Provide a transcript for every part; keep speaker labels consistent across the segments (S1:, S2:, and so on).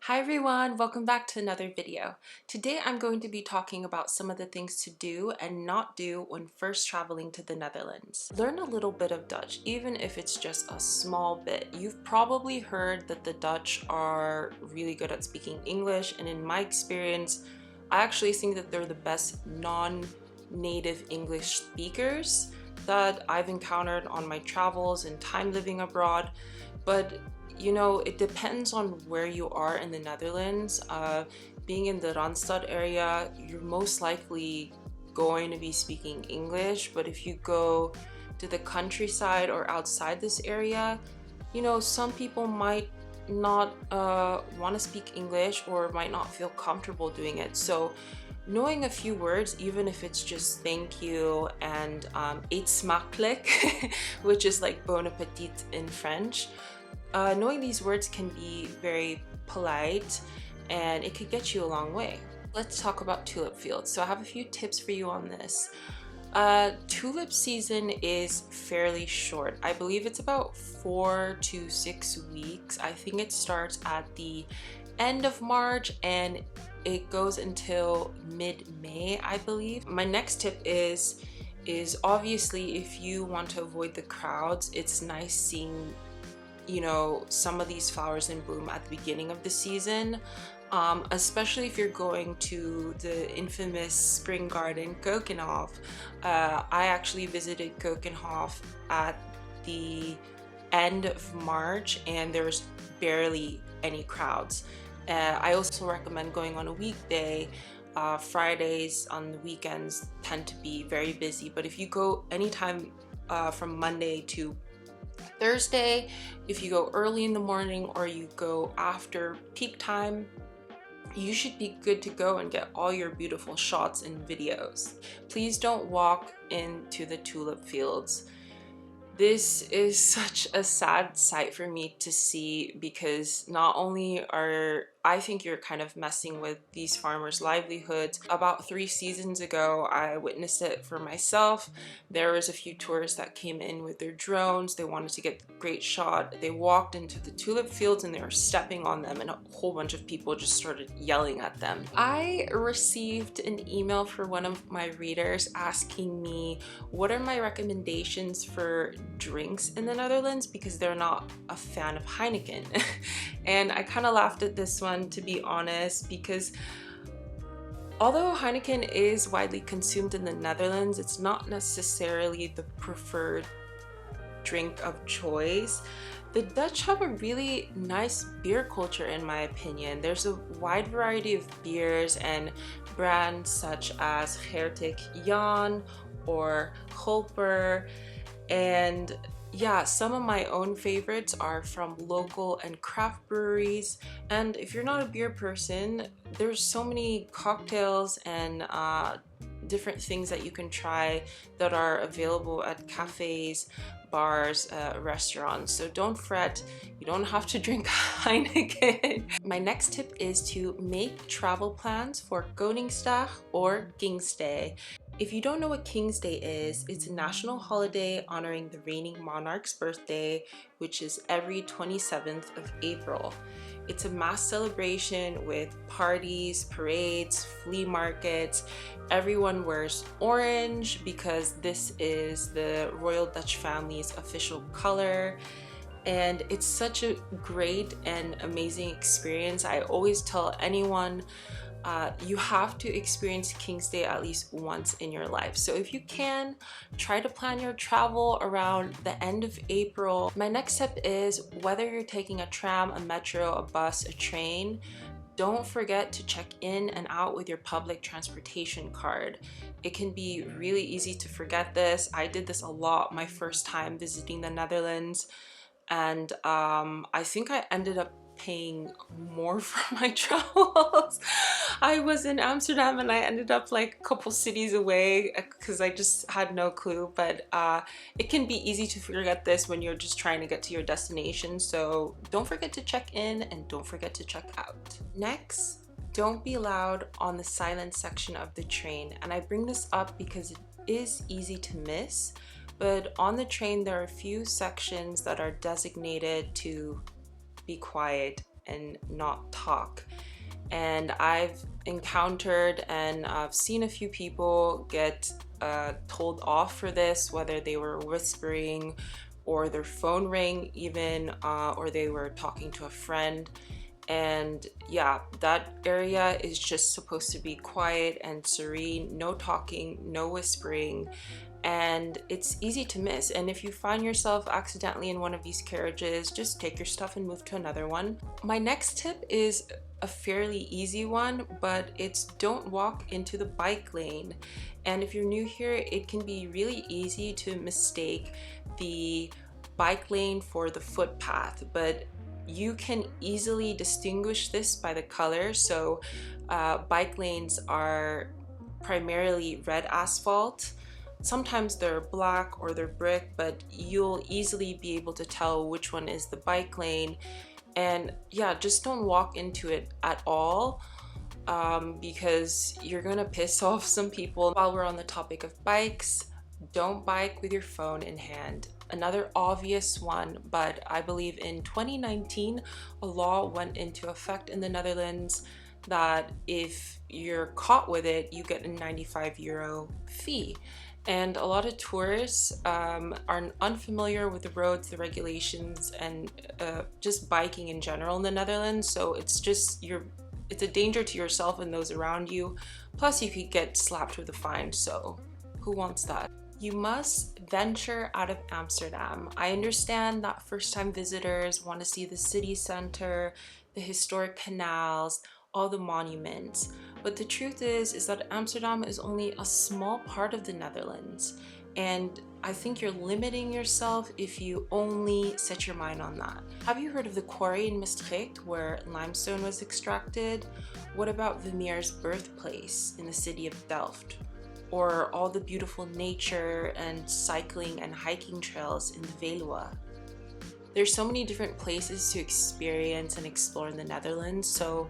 S1: Hi everyone, welcome back to another video. Today I'm going to be talking about some of the things to do and not do when first traveling to the Netherlands. Learn a little bit of Dutch, even if it's just a small bit. You've probably heard that the Dutch are really good at speaking English, and in my experience, I actually think that they're the best non-native English speakers that I've encountered on my travels and time living abroad. But you know, it depends on where you are in the Netherlands. Being in the Randstad area, you're most likely going to be speaking English, but if you go to the countryside or outside this area, you know, some people might not want to speak English or might not feel comfortable doing it. So knowing a few words, even if it's just thank you and eet smakelijk, which is like bon appetit in French, knowing these words can be very polite and it could get you a long way. Let's talk about tulip fields. So I have a few tips for you on this. Tulip season is fairly short. I believe it's about 4 to 6 weeks. I think it starts at the end of March and it goes until mid-May, I believe. My next tip is obviously if you want to avoid the crowds, it's nice seeing, you know, some of these flowers in bloom at the beginning of the season, especially if you're going to the infamous spring garden Keukenhof. I actually visited Keukenhof at the end of March and there's barely any crowds. I also recommend going on a weekday. Fridays on the weekends tend to be very busy, but if you go anytime from Monday to Thursday, if you go early in the morning or you go after peak time, you should be good to go and get all your beautiful shots and videos. Please don't walk into the tulip fields. This is such a sad sight for me to see because not only I think you're kind of messing with these farmers' livelihoods. About 3 seasons ago, I witnessed it for myself. There was a few tourists that came in with their drones. They wanted to get a great shot. They walked into the tulip fields and they were stepping on them and a whole bunch of people just started yelling at them. I received an email for one of my readers asking me what are my recommendations for drinks in the Netherlands because they're not a fan of Heineken. And I kind of laughed at this one, to be honest, because although Heineken is widely consumed in the Netherlands, it's not necessarily the preferred drink of choice. The Dutch have a really nice beer culture in my opinion. There's a wide variety of beers and brands such as Gertic Jan or Gulper, and yeah, some of my own favorites are from local and craft breweries. And if you're not a beer person, there's so many cocktails and different things that you can try that are available at cafes, bars, restaurants. So don't fret, you don't have to drink Heineken. My next tip is to make travel plans for Koningsdag or King's Day. If you don't know what King's Day is, it's a national holiday honoring the reigning monarch's birthday, which is every 27th of April. It's a mass celebration with parties, parades, flea markets. Everyone wears orange because this is the royal Dutch family's official color. And it's such a great and amazing experience. I always tell anyone, you have to experience King's Day at least once in your life. So if you can, try to plan your travel around the end of April. My next tip is whether you're taking a tram, a metro, a bus, a train, don't forget to check in and out with your public transportation card. It can be really easy to forget this. I did this a lot my first time visiting the Netherlands, and I think I ended up paying more for my travels. I was in Amsterdam and I ended up like a couple cities away because I just had no clue, but it can be easy to forget this when you're just trying to get to your destination. So don't forget to check in and don't forget to check out. Next, don't be loud on the silent section of the train. And I bring this up because it is easy to miss, but on the train there are a few sections that are designated to be quiet and not talk. And I've encountered and I've seen a few people get told off for this, whether they were whispering or their phone rang even, or they were talking to a friend. And yeah, that area is just supposed to be quiet and serene, no talking, no whispering, and it's easy to miss. And if you find yourself accidentally in one of these carriages, just take your stuff and move to another one. My next tip is a fairly easy one, but it's don't walk into the bike lane. And if you're new here, it can be really easy to mistake the bike lane for the footpath, but you can easily distinguish this by the color. So bike lanes are primarily red asphalt. Sometimes they're black or they're brick, but you'll easily be able to tell which one is the bike lane. And yeah, just don't walk into it at all, because you're gonna piss off some people. While we're on the topic of bikes, don't bike with your phone in hand. Another obvious one, but I believe in 2019 a law went into effect in the Netherlands that if you're caught with it, you get a 95 euro fee. And a lot of tourists are unfamiliar with the roads, the regulations, and just biking in general in the Netherlands. So it's a danger to yourself and those around you. Plus you could get slapped with a fine, so who wants that? You must venture out of Amsterdam. I understand that first-time visitors want to see the city center, the historic canals, all the monuments. But the truth is that Amsterdam is only a small part of the Netherlands. And I think you're limiting yourself if you only set your mind on that. Have you heard of the quarry in Maastricht where limestone was extracted? What about Vermeer's birthplace in the city of Delft? Or all the beautiful nature and cycling and hiking trails in the Veluwe? There's so many different places to experience and explore in the Netherlands, so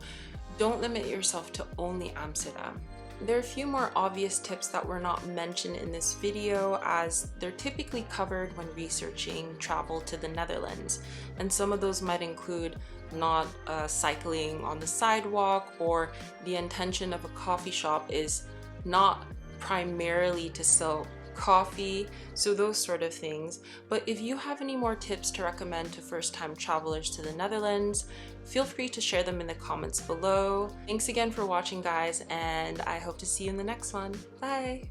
S1: don't limit yourself to only Amsterdam. There are a few more obvious tips that were not mentioned in this video, as they're typically covered when researching travel to the Netherlands. And some of those might include not cycling on the sidewalk, or the intention of a coffee shop is not primarily to sell coffee, so those sort of things. But if you have any more tips to recommend to first-time travelers to the Netherlands, feel free to share them in the comments below. Thanks again for watching, guys, and I hope to see you in the next one. Bye!